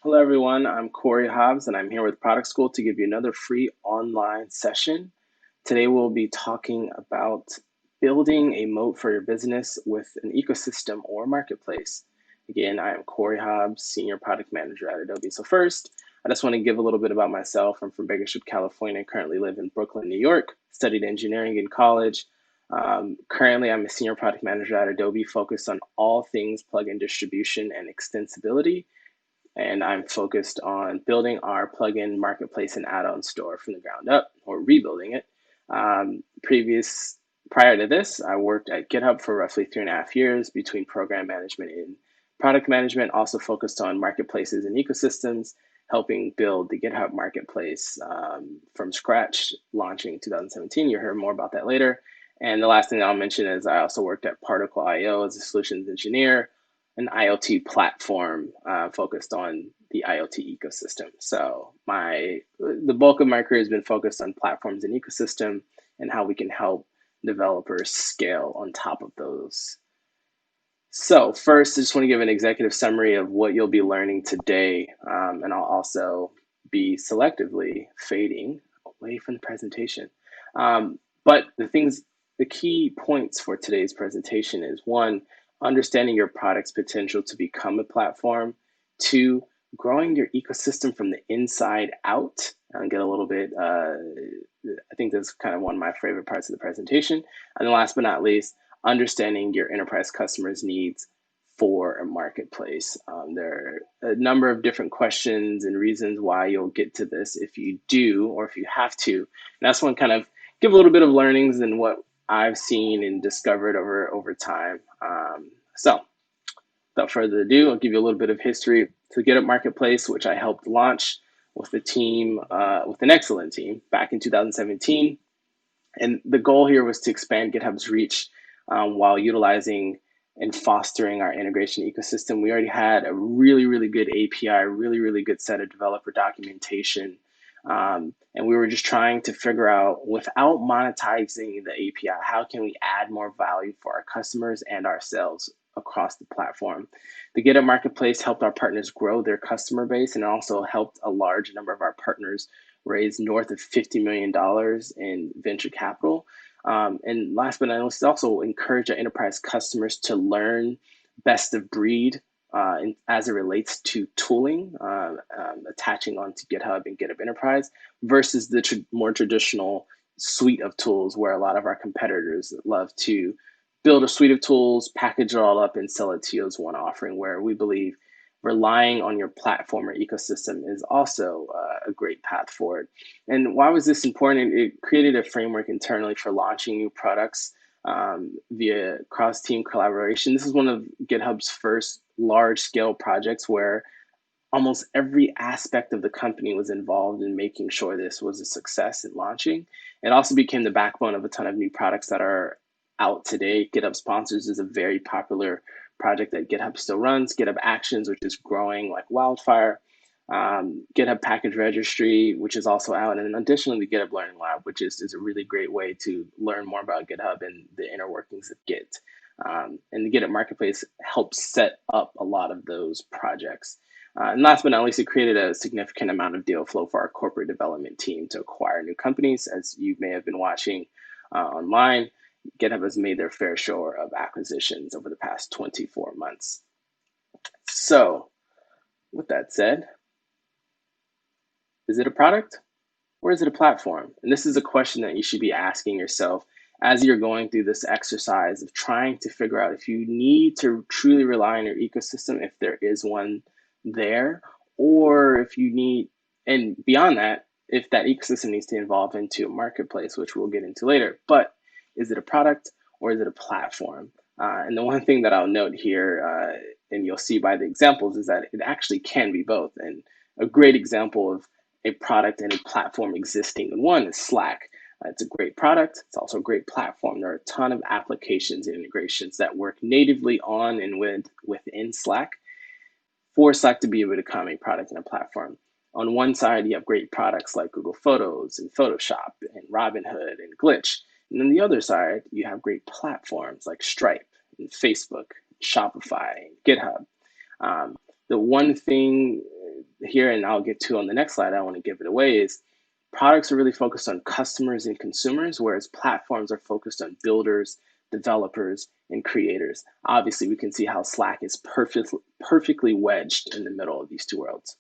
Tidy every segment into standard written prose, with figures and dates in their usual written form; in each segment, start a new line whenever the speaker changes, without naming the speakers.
Hello, everyone. I'm Corey Hobbs, and I'm here with Product School to give you another free online session. Today, we'll be talking about building a moat for your business with an ecosystem or marketplace. Again, I am Corey Hobbs, Senior Product Manager at Adobe. So first, I just want to give a little bit about myself. I'm from Bakersfield, California, currently live in Brooklyn, New York, studied engineering in college. Currently, I'm a Senior Product Manager at Adobe, focused on all things plugin distribution and extensibility, and I'm focused on building our plugin marketplace and add-on store from the ground up, or rebuilding it. Prior to this, I worked at GitHub for roughly 3.5 years between program management and product management, also focused on marketplaces and ecosystems, helping build the GitHub Marketplace from scratch, launching 2017. You'll hear more about that later. And the last thing I'll mention is I also worked at Particle.io as a solutions engineer, an IoT platform focused on the IoT ecosystem. So the bulk of my career has been focused on platforms and ecosystem and how we can help developers scale on top of those. So first, I just want to give an executive summary of what you'll be learning today, and I'll also be selectively fading away from the presentation. But the key points for today's presentation is: one, understanding your product's potential to become a platform; two, growing your ecosystem from the inside out. I'll get a little bit, I think that's kind of one of my favorite parts of the presentation. And then last but not least, understanding your enterprise customers' needs for a marketplace. There are a number of different questions and reasons why you'll get to this if you do, or if you have to. And that's one kind of give a little bit of learnings and what I've seen and discovered over time. So without further ado, I'll give you a little bit of history to GitHub Marketplace, which I helped launch with a team, with an excellent team back in 2017. And the goal here was to expand GitHub's reach while utilizing and fostering our integration ecosystem. We already had a really, really good API, really, really good set of developer documentation. And we were just trying to figure out, without monetizing the API, how can we add more value for our customers and ourselves across the platform. The GitHub Marketplace helped our partners grow their customer base, and also helped a large number of our partners raise north of $50 million in venture capital. And last but not least, also encourage our enterprise customers to learn best of breed as it relates to tooling, attaching onto GitHub and GitHub Enterprise versus the more traditional suite of tools where a lot of our competitors love to build a suite of tools, package it all up, and sell it to you as one offering, where we believe relying on your platform or ecosystem is also a great path forward. And why was this important? It created a framework internally for launching new products via cross-team collaboration. This is one of GitHub's first large-scale projects where almost every aspect of the company was involved in making sure this was a success in launching. It also became the backbone of a ton of new products that are out today. GitHub Sponsors is a very popular project that GitHub still runs. GitHub Actions, which is growing like wildfire. GitHub Package Registry, which is also out. And additionally, the GitHub Learning Lab, which is a really great way to learn more about GitHub and the inner workings of Git. And the GitHub Marketplace helps set up a lot of those projects. And last but not least, it created a significant amount of deal flow for our corporate development team to acquire new companies. As you may have been watching online, GitHub has made their fair share of acquisitions over the past 24 months. So with that said, is it a product or is it a platform? And this is a question that you should be asking yourself as you're going through this exercise of trying to figure out if you need to truly rely on your ecosystem, if there is one there, or if you need, and beyond that, if that ecosystem needs to evolve into a marketplace, which we'll get into later. But is it a product or is it a platform? And the one thing that I'll note here, and you'll see by the examples, is that it actually can be both. And a great example of a product and a platform existing in one is Slack. It's a great product. It's also a great platform. There are a ton of applications and integrations that work natively on and within Slack for Slack to be able to become a product and a platform. On one side, you have great products like Google Photos and Photoshop and Robinhood and Glitch. And on the other side, you have great platforms like Stripe and Facebook, Shopify, and GitHub. The one thing here, and I'll get to on the next slide, I want to give it away, is products are really focused on customers and consumers, whereas platforms are focused on builders, developers, and creators. Obviously, we can see how Slack is perfectly wedged in the middle of these two worlds.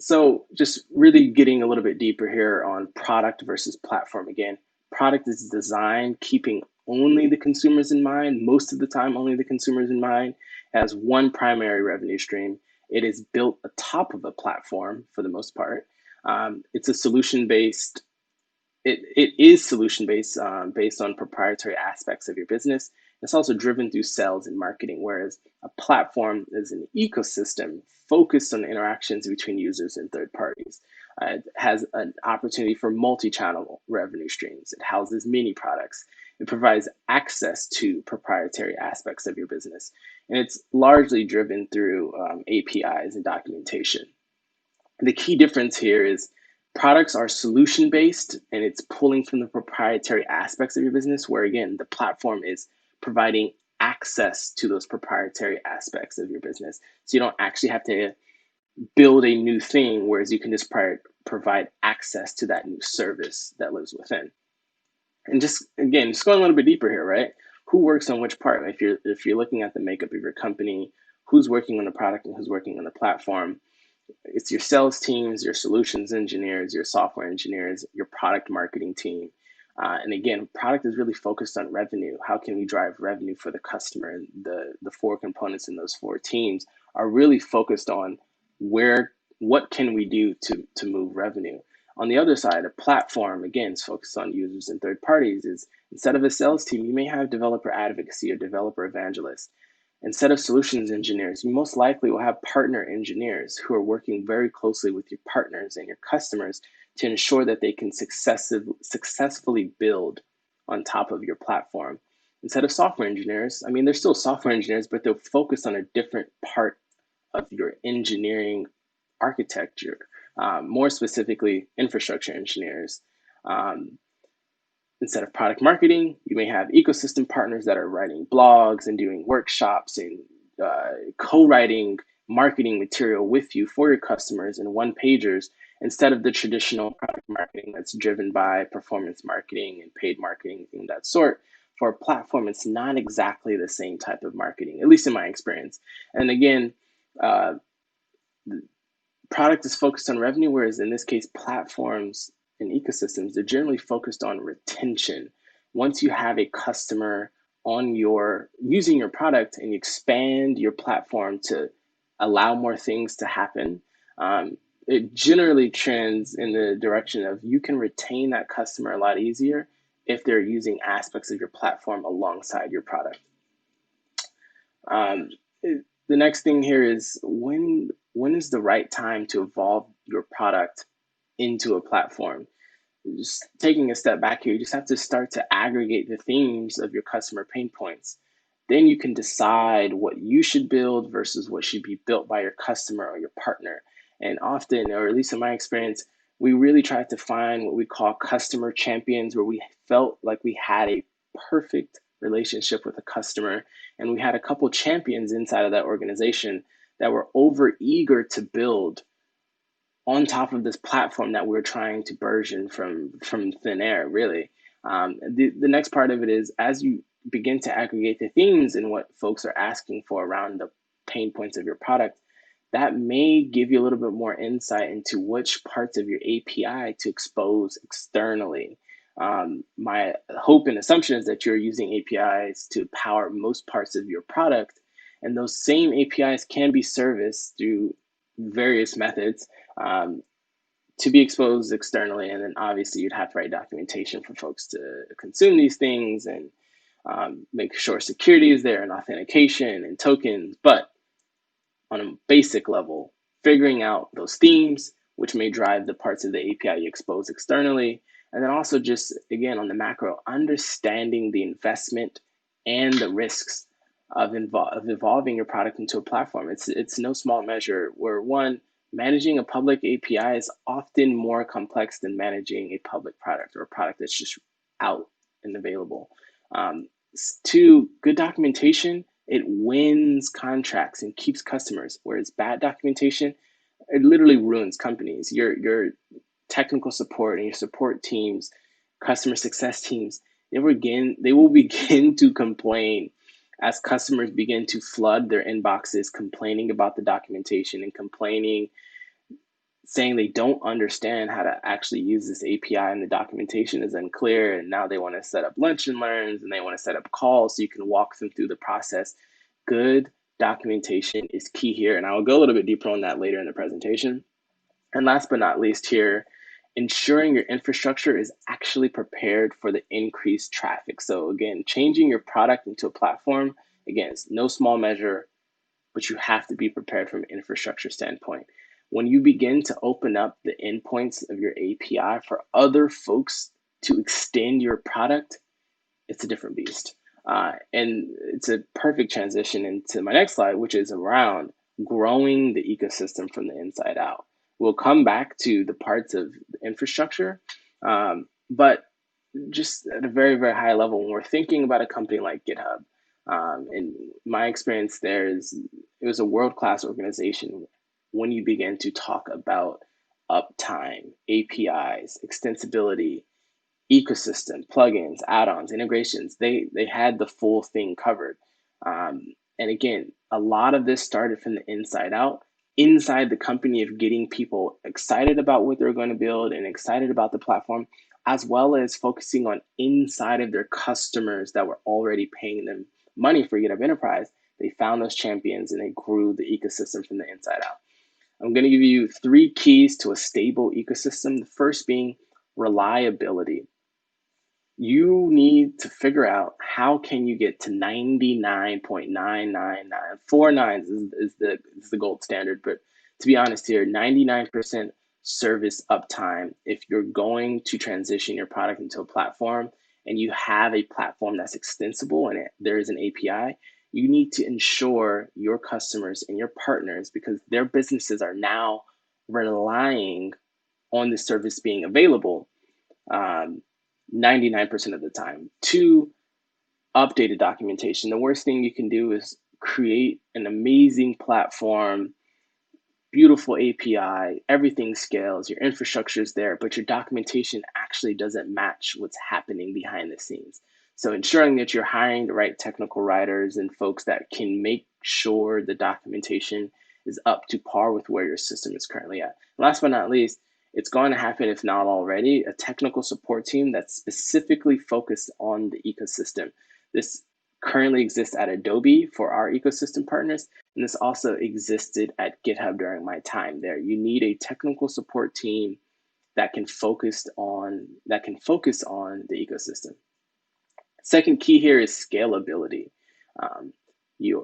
So just really getting a little bit deeper here on product versus platform. Again, product is designed keeping only the consumers in mind, most of the time only the consumers in mind, as one primary revenue stream. It is built atop of a platform for the most part. It's a solution-based, it is solution-based based on proprietary aspects of your business. It's also driven through sales and marketing, whereas a platform is an ecosystem focused on interactions between users and third parties. It has an opportunity for multi-channel revenue streams. It houses mini products. It provides access to proprietary aspects of your business. And it's largely driven through APIs and documentation. The key difference here is products are solution-based and it's pulling from the proprietary aspects of your business, where again, the platform is providing access to those proprietary aspects of your business. So you don't actually have to build a new thing, whereas you can just provide access to that new service that lives within. And just again, just going a little bit deeper here, right? Who works on which part? If you're looking at the makeup of your company, who's working on the product and who's working on the platform? It's your sales teams, your solutions engineers, your software engineers, your product marketing team. And again, product is really focused on revenue. How can we drive revenue for the customer? And the four components in those four teams are really focused on what can we do to move revenue. On the other side, a platform, again, is focused on users and third parties. Is instead of a sales team, you may have developer advocacy or developer evangelist. Instead of solutions engineers, you most likely will have partner engineers who are working very closely with your partners and your customers to ensure that they can successfully build on top of your platform. Instead of software engineers, I mean, they're still software engineers, but they'll focus on a different part of your engineering architecture, more specifically, infrastructure engineers. Instead of product marketing, you may have ecosystem partners that are writing blogs and doing workshops and co-writing marketing material with you for your customers in one-pagers, instead of the traditional product marketing that's driven by performance marketing and paid marketing, things of that sort. For a platform, it's not exactly the same type of marketing, at least in my experience. And again, product is focused on revenue, whereas in this case, platforms and ecosystems, they're generally focused on retention. Once you have a customer using your product and you expand your platform to allow more things to happen, it generally trends in the direction of you can retain that customer a lot easier if they're using aspects of your platform alongside your product. The next thing here is when is the right time to evolve your product into a platform? Just taking a step back here, you just have to start to aggregate the themes of your customer pain points. Then you can decide what you should build versus what should be built by your customer or your partner. And often, or at least in my experience, we really tried to find what we call customer champions, where we felt like we had a perfect relationship with a customer. And we had a couple champions inside of that organization that were over eager to build on top of this platform that we're trying to version from thin air, really. The next part of it is, as you begin to aggregate the themes and what folks are asking for around the pain points of your product, that may give you a little bit more insight into which parts of your API to expose externally. My hope and assumption is that you're using APIs to power most parts of your product, and those same APIs can be serviced through various methods to be exposed externally. And then obviously you'd have to write documentation for folks to consume these things and make sure security is there and authentication and tokens. But on a basic level, figuring out those themes, which may drive the parts of the API you expose externally. And then also just, again, on the macro, understanding the investment and the risks of evolving your product into a platform. It's no small measure, where one, managing a public API is often more complex than managing a public product or a product that's just out and available. Two, good documentation It wins contracts and keeps customers, whereas bad documentation, it literally ruins companies. Your technical support and your support teams, customer success teams, they will begin to complain as customers begin to flood their inboxes, complaining about the documentation and complaining, saying they don't understand how to actually use this API and the documentation is unclear. And now they want to set up lunch and learns and they want to set up calls so you can walk them through the process. Good documentation is key here. And I will go a little bit deeper on that later in the presentation. And last but not least here, ensuring your infrastructure is actually prepared for the increased traffic. So again, changing your product into a platform, again, it's no small measure, but you have to be prepared from an infrastructure standpoint. When you begin to open up the endpoints of your API for other folks to extend your product, it's a different beast. And it's a perfect transition into my next slide, which is around growing the ecosystem from the inside out. We'll come back to the parts of the infrastructure, but just at a very, very high level, when we're thinking about a company like GitHub, and my experience there is it was a world-class organization when you begin to talk about uptime, APIs, extensibility, ecosystem, plugins, add-ons, integrations. They had the full thing covered. And again, a lot of this started from the inside out, inside the company, of getting people excited about what they're going to build and excited about the platform, as well as focusing on inside of their customers that were already paying them money for GitHub Enterprise. They found those champions and they grew the ecosystem from the inside out. I'm going to give you 3 keys to a stable ecosystem. The first being reliability. You need to figure out how can you get to 99.999. 4 nines is the gold standard, but to be honest here, 99% service uptime if you're going to transition your product into a platform and you have a platform that's extensible and there is an API, you need to ensure your customers and your partners, because their businesses are now relying on the service being available 99% of the time. 2, updated documentation. The worst thing you can do is create an amazing platform, beautiful API, everything scales, your infrastructure is there, but your documentation actually doesn't match what's happening behind the scenes. So ensuring that you're hiring the right technical writers and folks that can make sure the documentation is up to par with where your system is currently at. Last but not least, it's going to happen, if not already, a technical support team that's specifically focused on the ecosystem. This currently exists at Adobe for our ecosystem partners, and this also existed at GitHub during my time there. You need a technical support team that can focus on the ecosystem. Second key here is scalability. Your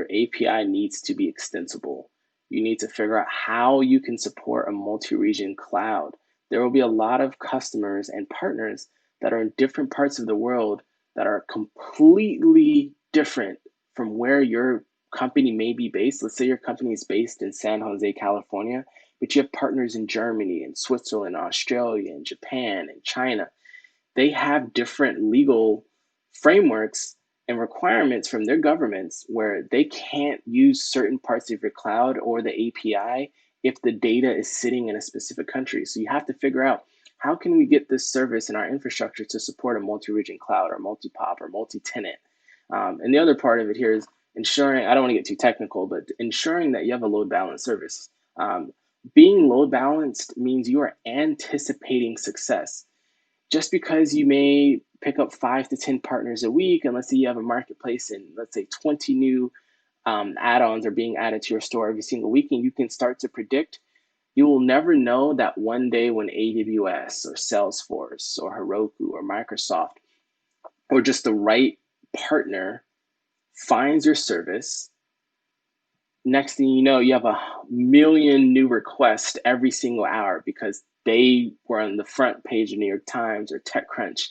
API needs to be extensible. You need to figure out how you can support a multi-region cloud. There will be a lot of customers and partners that are in different parts of the world that are completely different from where your company may be based. Let's say your company is based in San Jose, California, but you have partners in Germany and Switzerland, Australia, and Japan and China. They have different legal frameworks and requirements from their governments where they can't use certain parts of your cloud or the API if the data is sitting in a specific country. So you have to figure out, how can we get this service in our infrastructure to support a multi-region cloud or multi-pop or multi-tenant? And the other part of it here is ensuring, I don't want to get too technical, but ensuring that you have a load balanced service. Being load balanced means you are anticipating success. Just because you may pick up 5 to 10 partners a week, and let's say you have a marketplace and let's say 20 new add-ons are being added to your store every single week, and you can start to predict, you will never know that one day when AWS or Salesforce or Heroku or Microsoft or just the right partner finds your service, next thing you know, you have 1 million new requests every single hour because they were on the front page of New York Times or TechCrunch.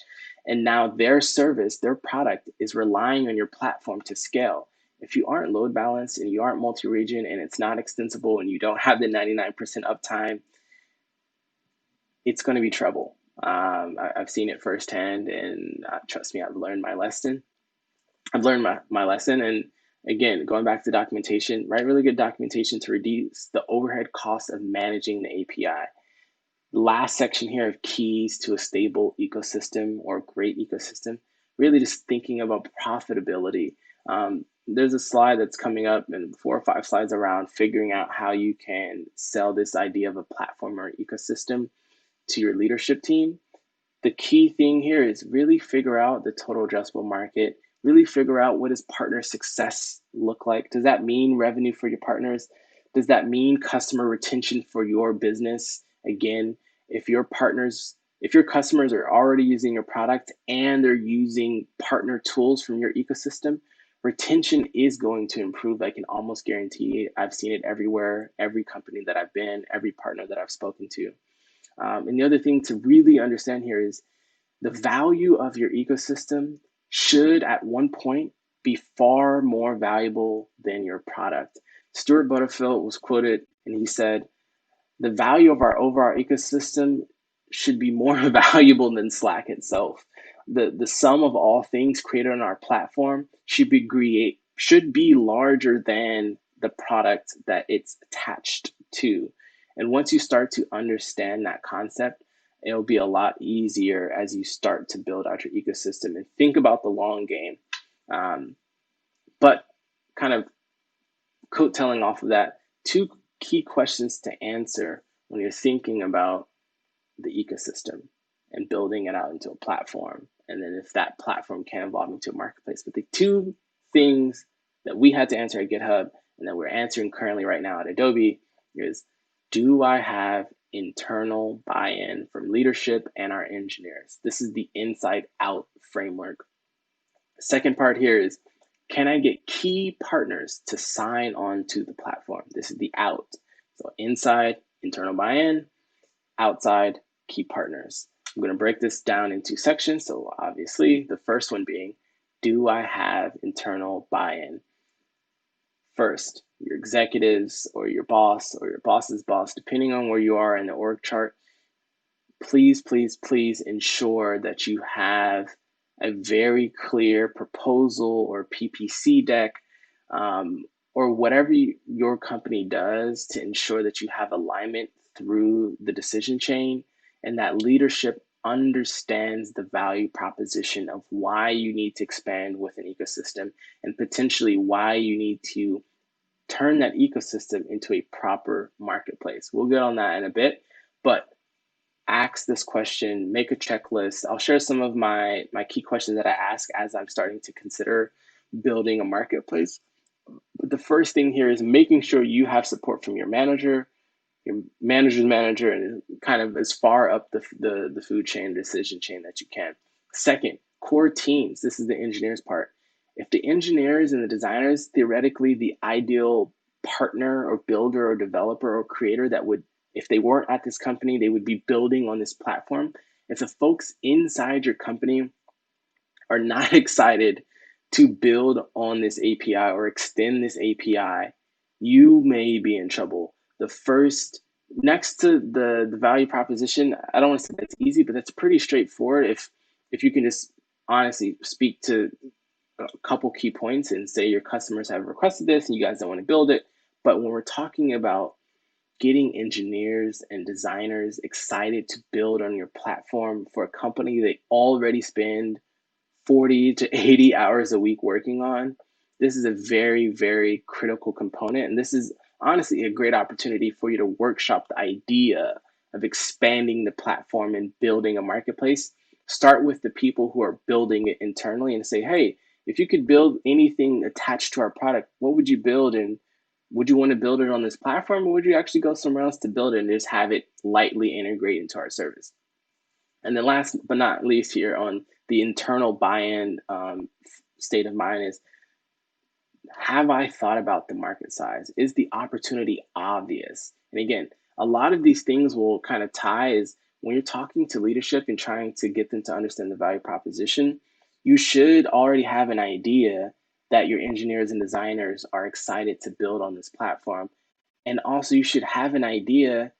And now their service, their product is relying on your platform to scale. If you aren't load balanced and you aren't multi-region and it's not extensible and you don't have the 99% uptime, it's going to be trouble. I've seen it firsthand, and trust me, I've learned my lesson. And Again, going back to documentation, write really good documentation to reduce the overhead cost of managing the API. Last section here of keys to a stable ecosystem or great ecosystem, really just thinking about profitability. There's a slide that's coming up and 4 or 5 slides around figuring out how you can sell this idea of a platform or ecosystem to your leadership team. The key thing here is really figure out the total addressable market, really figure out what does partner success look like. Does that mean revenue for your partners? Does that mean customer retention for your business? Again, if your customers are already using your product and they're using partner tools from your ecosystem, retention is going to improve. I can almost guarantee it. I've seen it everywhere, every company that I've been, every partner that I've spoken to. And the other thing to really understand here is the value of your ecosystem should at one point be far more valuable than your product. Stuart Butterfield was quoted and he said, the value of our overall ecosystem should be more valuable than Slack itself. The sum of all things created on our platform should be larger than the product that it's attached to. And once you start to understand that concept, it'll be a lot easier as you start to build out your ecosystem and think about the long game. But kind of coattailing off of that, two key questions to answer when you're thinking about the ecosystem and building it out into a platform. And then if that platform can evolve into a marketplace. But the two things that we had to answer at GitHub and that we're answering currently right now at Adobe is, do I have internal buy-in from leadership and our engineers? This is the inside out framework. The second part here is, can I get key partners to sign on to the platform? This is the out. So inside, internal buy-in, outside, key partners. I'm going to break this down into sections. So obviously the first one being, do I have internal buy-in? First, your executives or your boss or your boss's boss, depending on where you are in the org chart, please, please, please ensure that you have a very clear proposal or PPC deck, or whatever your company does to ensure that you have alignment through the decision chain and that leadership understands the value proposition of why you need to expand with an ecosystem and potentially why you need to turn that ecosystem into a proper marketplace. We'll get on that in a bit, but ask this question, make a checklist. I'll share some of my key questions that I ask as I'm starting to consider building a marketplace. But the first thing here is making sure you have support from your manager, your manager's manager, and kind of as far up the food chain, decision chain that you can. Second, core teams. This is the engineers part. If the engineers and the designers, theoretically, the ideal partner or builder or developer or creator that would, if they weren't at this company, they would be building on this platform. If the folks inside your company are not excited to build on this API or extend this API, you may be in trouble. The first, next to the value proposition, I don't want to say that's easy, but that's pretty straightforward. If you can just honestly speak to a couple key points and say your customers have requested this and you guys don't want to build it. But when we're talking about getting engineers and designers excited to build on your platform for a company they already spend 40 to 80 hours a week working on, this is a very, very critical component. And this is honestly a great opportunity for you to workshop the idea of expanding the platform and building a marketplace. Start with the people who are building it internally and say, hey, if you could build anything attached to our product, what would you build? And would you want to build it on this platform, or would you actually go somewhere else to build it and just have it lightly integrate into our service? And then last but not least here on the internal buy-in state of mind is, have I thought about the market size? Is the opportunity obvious? And again, a lot of these things will kind of tie is when you're talking to leadership and trying to get them to understand the value proposition, you should already have an idea that your engineers and designers are excited to build on this platform. And also you should have an idea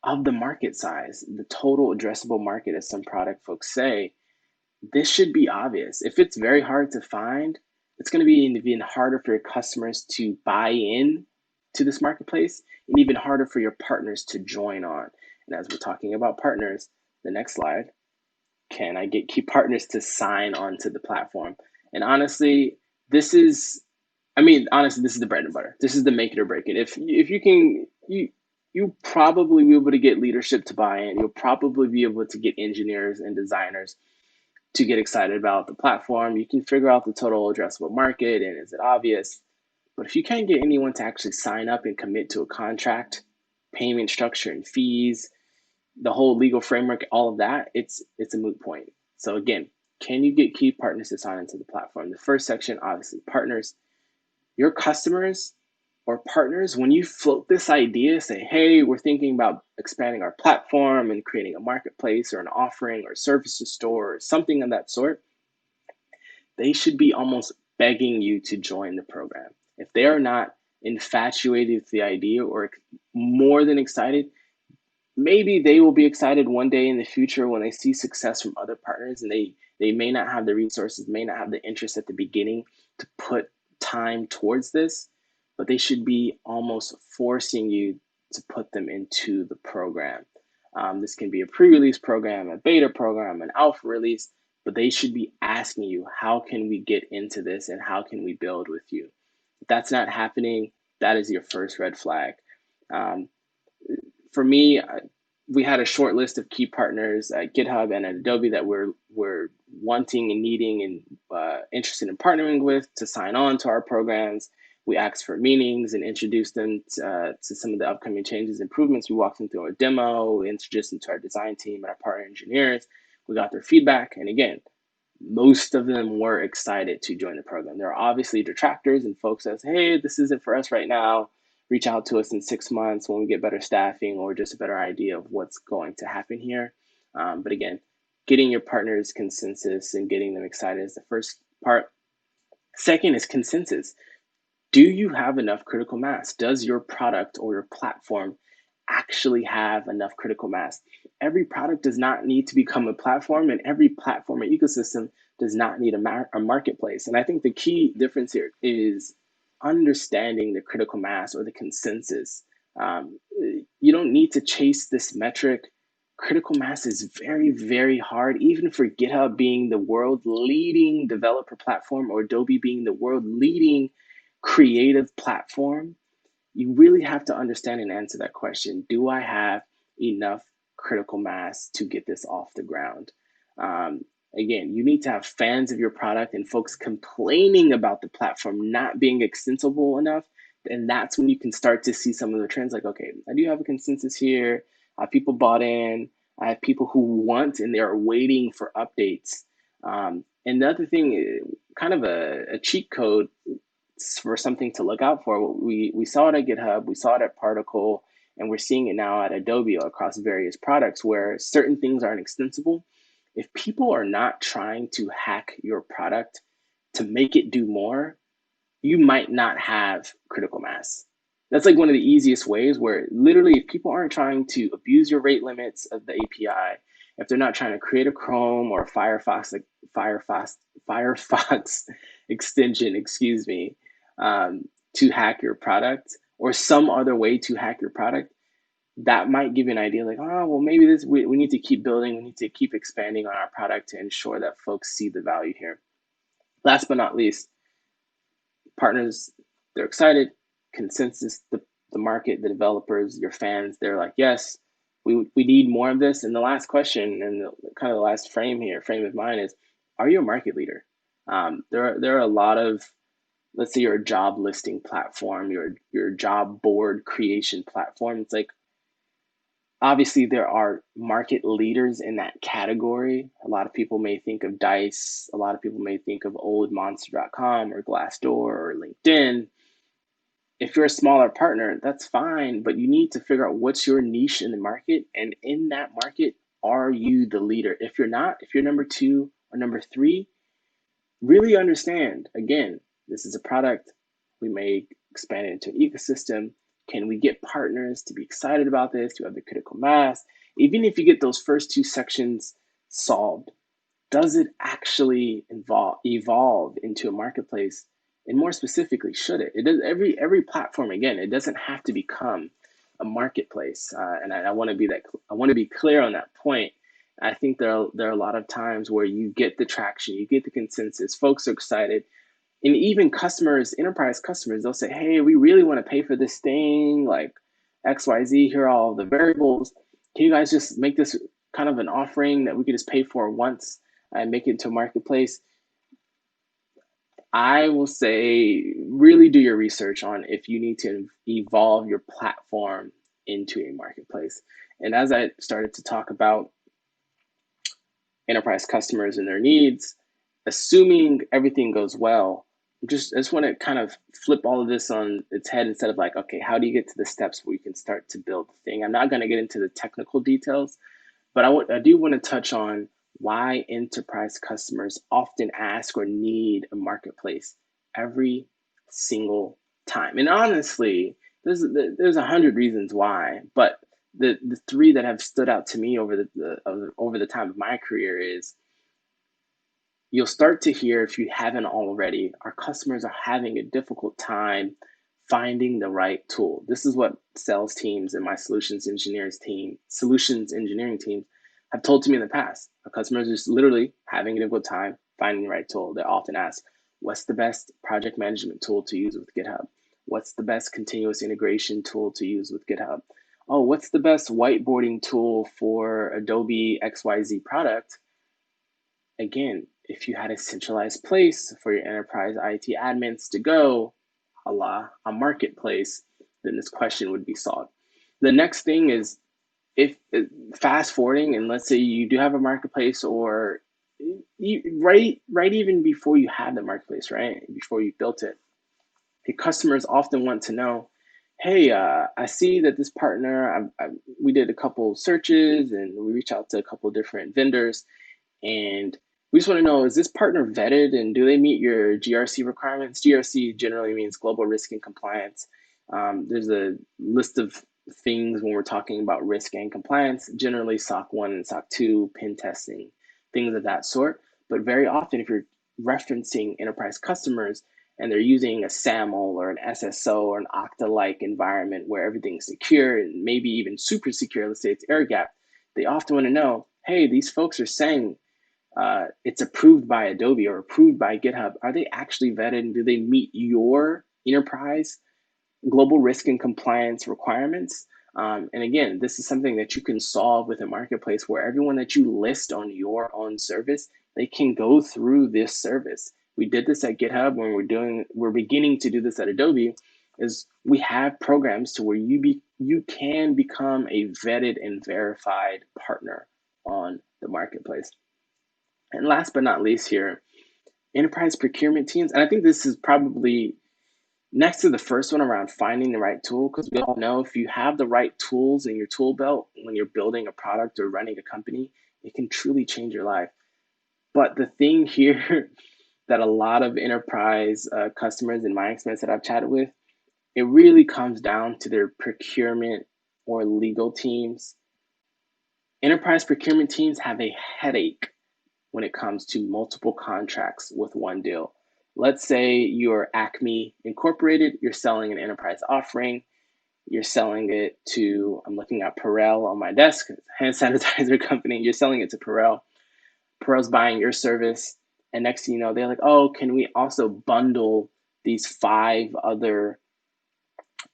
of the market size, the total addressable market, as some product folks say. This should be obvious. If it's very hard to find, it's going to be even harder for your customers to buy in to this marketplace, and even harder for your partners to join on. And as we're talking about partners, the next slide, can I get key partners to sign onto the platform? And honestly, this is, this is the bread and butter. This is the make it or break it. If you can, you probably be able to get leadership to buy in. You'll probably be able to get engineers and designers to get excited about the platform. You can figure out the total addressable market and is it obvious. But if you can't get anyone to actually sign up and commit to a contract, payment structure and fees, the whole legal framework, all of that, it's a moot point. So again, can you get key partners to sign into the platform? The first section, obviously, partners. Your customers or partners, when you float this idea, say, hey, we're thinking about expanding our platform and creating a marketplace or an offering or services store or something of that sort, they should be almost begging you to join the program. If they are not infatuated with the idea or more than excited, maybe they will be excited one day in the future when they see success from other partners, and they may not have the resources, may not have the interest at the beginning to put time towards this, but they should be almost forcing you to put them into the program. This can be a pre-release program, a beta program, an alpha release, but they should be asking you, how can we get into this and how can we build with you? If that's not happening, that is your first red flag. For me, we had a short list of key partners at GitHub and at Adobe that we're wanting and needing and interested in partnering with to sign on to our programs. We asked for meetings and introduced them to some of the upcoming changes, improvements. We walked them through a demo, introduced them to our design team and our partner engineers. We got their feedback. And again, most of them were excited to join the program. There are obviously detractors and folks that say, hey, this isn't for us right now. Reach out to us in 6 months when we get better staffing or just a better idea of what's going to happen here. But again, getting your partners consensus and getting them excited is the first part. Second is consensus. Do you have enough critical mass? Does your product or your platform actually have enough critical mass? Every product does not need to become a platform, and every platform or ecosystem does not need a marketplace. And I think the key difference here is understanding the critical mass or the consensus. You don't need to chase this metric. Critical mass is very, very hard, even for GitHub being the world leading developer platform or Adobe being the world leading creative platform. You really have to understand and answer that question. Do I have enough critical mass to get this off the ground? Again, you need to have fans of your product and folks complaining about the platform not being extensible enough. And that's when you can start to see some of the trends like, okay, I do have a consensus here. People bought in. I have people who want and they are waiting for updates. And the other thing, kind of a cheat code for something to look out for. We saw it at GitHub, we saw it at Particle, and we're seeing it now at Adobe across various products where certain things aren't extensible. If people are not trying to hack your product to make it do more, you might not have critical mass. That's like one of the easiest ways where literally if people aren't trying to abuse your rate limits of the API, if they're not trying to create a Chrome or a Firefox extension, excuse me, to hack your product or some other way to hack your product, that might give you an idea like, oh, well, maybe this we need to keep building, we need to keep expanding on our product to ensure that folks see the value here. Last but not least, partners, they're excited, consensus, the market, the developers, your fans, they're like, yes, we need more of this. And the last question and the last frame of mine is, are you a market leader? There are a lot of, let's say you're a job listing platform, your job board creation platform. It's like, obviously there are market leaders in that category. A lot of people may think of Dice. A lot of people may think of oldmonster.com or Glassdoor or LinkedIn. If you're a smaller partner, that's fine, but you need to figure out what's your niche in the market. And in that market, are you the leader? If you're not, if you're number 2 or number 3, really understand, again, this is a product. We may expand it into an ecosystem. Can we get partners to be excited about this? Do you have the critical mass? Even if you get those first 2 sections solved, does it actually evolve into a marketplace? And more specifically, should it? It does. Every platform, again, it doesn't have to become a marketplace. And I want to be that. I want to be clear on that point. I think there are a lot of times where you get the traction, you get the consensus, folks are excited, and even customers, enterprise customers, they'll say, "Hey, we really want to pay for this thing, like XYZ. Here are all the variables. Can you guys just make this kind of an offering that we could just pay for once and make it into a marketplace?" I will say, really do your research on if you need to evolve your platform into a marketplace. And as I started to talk about enterprise customers and their needs, assuming everything goes well, I just want to kind of flip all of this on its head instead of like, okay, how do you get to the steps where you can start to build the thing? I'm not going to get into the technical details, but I do want to touch on why enterprise customers often ask or need a marketplace every single time. And honestly, there's 100 reasons why, but the three that have stood out to me over the time of my career is, you'll start to hear, if you haven't already, our customers are having a difficult time finding the right tool. This is what sales teams and my solutions engineering team have told to me in the past. Our customers are just literally having a difficult time finding the right tool. They often ask, what's the best project management tool to use with GitHub? What's the best continuous integration tool to use with GitHub? Oh, what's the best whiteboarding tool for Adobe XYZ product? Again, if you had a centralized place for your enterprise IT admins to go, a la a marketplace, then this question would be solved. The next thing is, if fast forwarding, and let's say you do have a marketplace, or right even before you had the marketplace, right before you built it, the customers often want to know, hey, I see that this partner, we did a couple searches and we reached out to a couple different vendors, and we just want to know, is this partner vetted and do they meet your GRC requirements? GRC generally means global risk and compliance. There's a list of things when we're talking about risk and compliance, generally SOC 1 and SOC 2, pen testing, things of that sort. But very often, if you're referencing enterprise customers and they're using a SAML or an SSO or an Okta-like environment where everything's secure and maybe even super secure, let's say it's air gap, they often want to know, hey, these folks are saying it's approved by Adobe or approved by GitHub. Are they actually vetted, and do they meet your enterprise global risk and compliance requirements? And again, this is something that you can solve with a marketplace where everyone that you list on your own service, they can go through this service. We did this at GitHub when we're beginning to do this at Adobe, is we have programs to where you can become a vetted and verified partner on the marketplace. And last but not least here, enterprise procurement teams. And I think this is probably next to the first one around finding the right tool, because we all know if you have the right tools in your tool belt when you're building a product or running a company, it can truly change your life. But the thing here that a lot of enterprise customers, in my experience that I've chatted with, it really comes down to their procurement or legal teams. Enterprise procurement teams have a headache when it comes to multiple contracts with one deal. Let's say you're Acme Incorporated, you're selling an enterprise offering, you're selling it to, I'm looking at Perel on my desk, hand sanitizer company, you're selling it to Perel. Perel's buying your service, and next thing you know, they're like, oh, can we also bundle these 5 other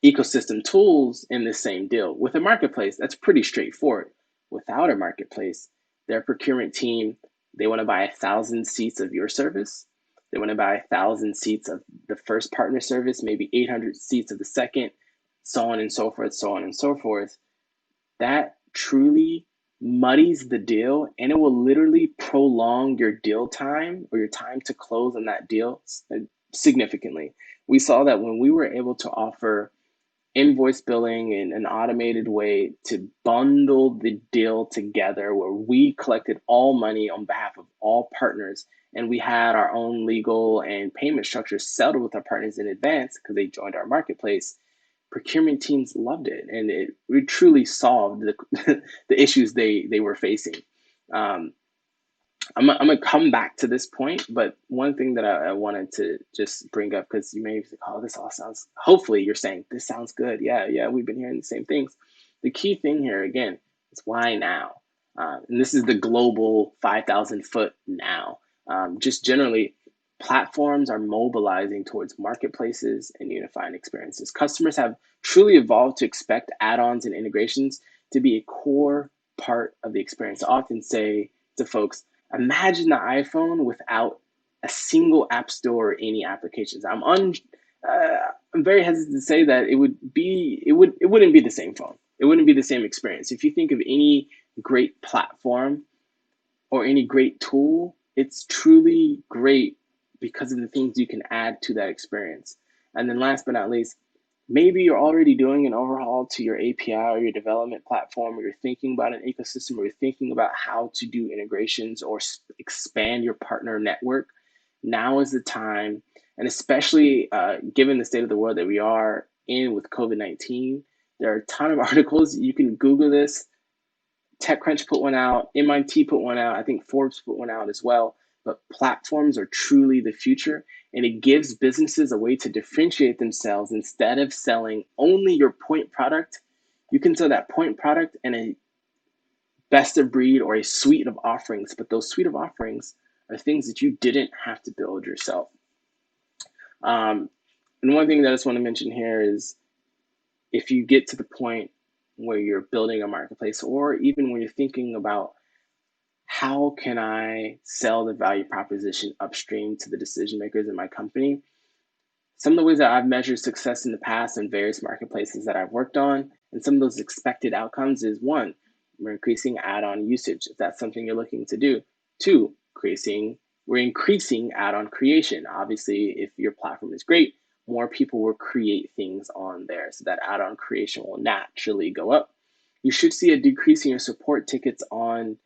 ecosystem tools in the same deal? With a marketplace, that's pretty straightforward. Without a marketplace, their procurement team, they want to buy 1,000 seats of your service. They want to buy 1,000 seats of the first partner service, maybe 800 seats of the second, so on and so forth, so on and so forth. That truly muddies the deal, and it will literally prolong your deal time or your time to close on that deal significantly. We saw that when we were able to offer invoice billing in an automated way to bundle the deal together, where we collected all money on behalf of all partners, and we had our own legal and payment structure settled with our partners in advance because they joined our marketplace. Procurement teams loved it, and we truly solved the issues they were facing. I'm gonna come back to this point, but one thing that I wanted to just bring up, because you may think, oh, this all sounds, hopefully you're saying this sounds good. Yeah, we've been hearing the same things. The key thing here again is why now? And this is the global 5,000 foot now. Just generally, platforms are mobilizing towards marketplaces and unifying experiences. Customers have truly evolved to expect add-ons and integrations to be a core part of the experience. I often say to folks, imagine the iPhone without a single app store or any applications. I'm very hesitant to say that it wouldn't be the same phone. It wouldn't be the same experience. If you think of any great platform or any great tool, it's truly great because of the things you can add to that experience. And then last but not least, maybe you're already doing an overhaul to your API or your development platform, or you're thinking about an ecosystem, or you're thinking about how to do integrations or expand your partner network. Now is the time, and especially given the state of the world that we are in with COVID-19, there are a ton of articles. You can Google this. TechCrunch put one out, MIT put one out, I think Forbes put one out as well. But platforms are truly the future, and it gives businesses a way to differentiate themselves. Instead of selling only your point product, you can sell that point product and a best of breed or a suite of offerings. But those suite of offerings are things that you didn't have to build yourself. And one thing that I just want to mention here is, if you get to the point where you're building a marketplace, or even when you're thinking about how can I sell the value proposition upstream to the decision makers in my company, some of the ways that I've measured success in the past in various marketplaces that I've worked on, and some of those expected outcomes is: one, we're increasing add-on usage, if that's something you're looking to do. Two, we're increasing add-on creation. Obviously, if your platform is great, more people will create things on there, so that add-on creation will naturally go up. You should see a decrease in your support tickets on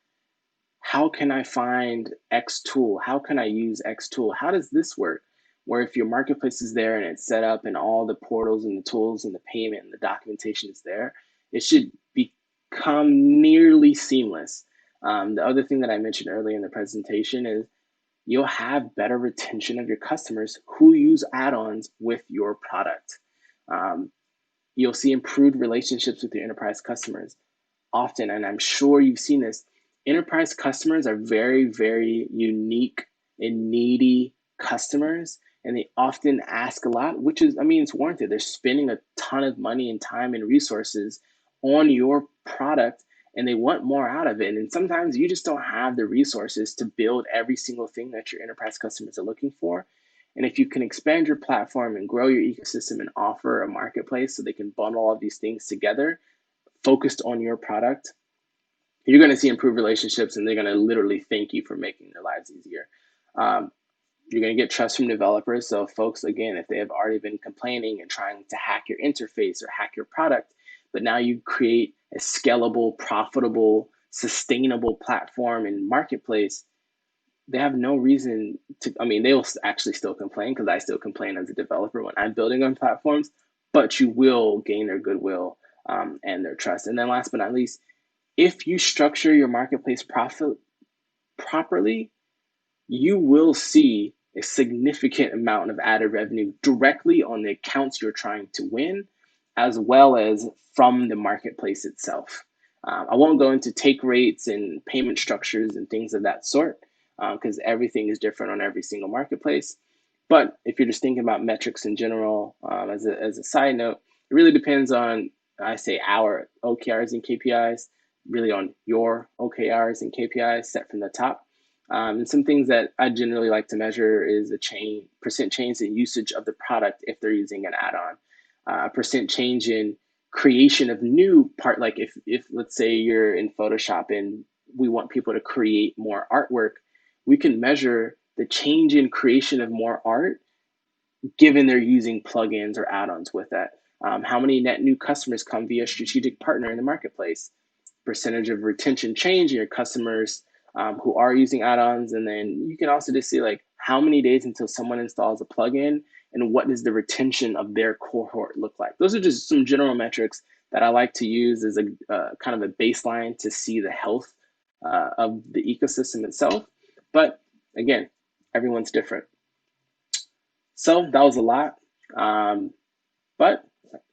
how can I find X tool? How can I use X tool? How does this work? Where if your marketplace is there and it's set up and all the portals and the tools and the payment and the documentation is there, it should become nearly seamless. The other thing that I mentioned earlier in the presentation is you'll have better retention of your customers who use add-ons with your product. You'll see improved relationships with your enterprise customers. Often, and I'm sure you've seen this, enterprise customers are very, very unique and needy customers, and they often ask a lot, which is, I mean, it's warranted. They're spending a ton of money and time and resources on your product, and they want more out of it. And sometimes you just don't have the resources to build every single thing that your enterprise customers are looking for. And if you can expand your platform and grow your ecosystem and offer a marketplace so they can bundle all of these things together, focused on your product, you're going to see improved relationships, and they're going to literally thank you for making their lives easier. You're going to get trust from developers. So folks, again, if they have already been complaining and trying to hack your interface or hack your product, but now you create a scalable, profitable, sustainable platform and marketplace, they have no reason to, I mean, they will actually still complain, because I still complain as a developer when I'm building on platforms, but you will gain their goodwill and their trust. And then last but not least, if you structure your marketplace properly, you will see a significant amount of added revenue directly on the accounts you're trying to win, as well as from the marketplace itself. I won't go into take rates and payment structures and things of that sort, because everything is different on every single marketplace. But if you're just thinking about metrics in general, as a side note, it really depends on, I say, our OKRs and KPIs, really on your OKRs and KPIs set from the top. And some things that I generally like to measure is a percent change in usage of the product if they're using an add-on, percent change in creation of new part. Like if let's say you're in Photoshop and we want people to create more artwork, we can measure the change in creation of more art given they're using plugins or add-ons with that. How many net new customers come via strategic partner in the marketplace? Percentage of retention change in your customers who are using add-ons. And then you can also just see like how many days until someone installs a plugin, and what does the retention of their cohort look like. Those are just some general metrics that I like to use as a kind of a baseline to see the health of the ecosystem itself. But again, everyone's different. So that was a lot, but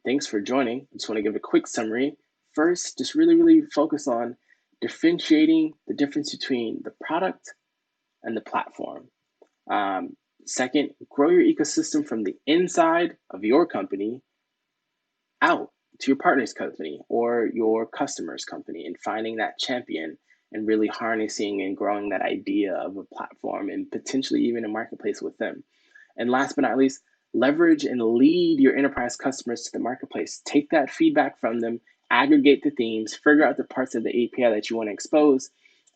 thanks for joining. I just want to give a quick summary. First, just really focus on differentiating the difference between the product and the platform. Second, grow your ecosystem from the inside of your company out to your partner's company or your customer's company, and finding that champion and really harnessing and growing that idea of a platform and potentially even a marketplace with them. And last but not least, leverage and lead your enterprise customers to the marketplace. Take that feedback from them, aggregate the themes, figure out the parts of the API that you want to expose,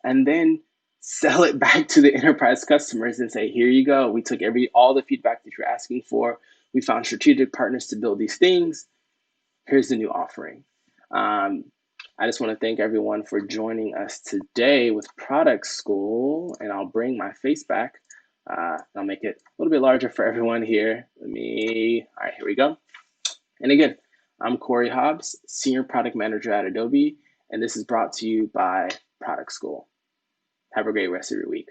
and then sell it back to the enterprise customers and say, here you go. We took all the feedback that you're asking for. We found strategic partners to build these things. Here's the new offering. I just want to thank everyone for joining us today with Product School, and I'll bring my face back. I'll make it a little bit larger for everyone here. All right, here we go. And again, I'm Corey Hobbs, Senior Product Manager at Adobe, and this is brought to you by Product School. Have a great rest of your week.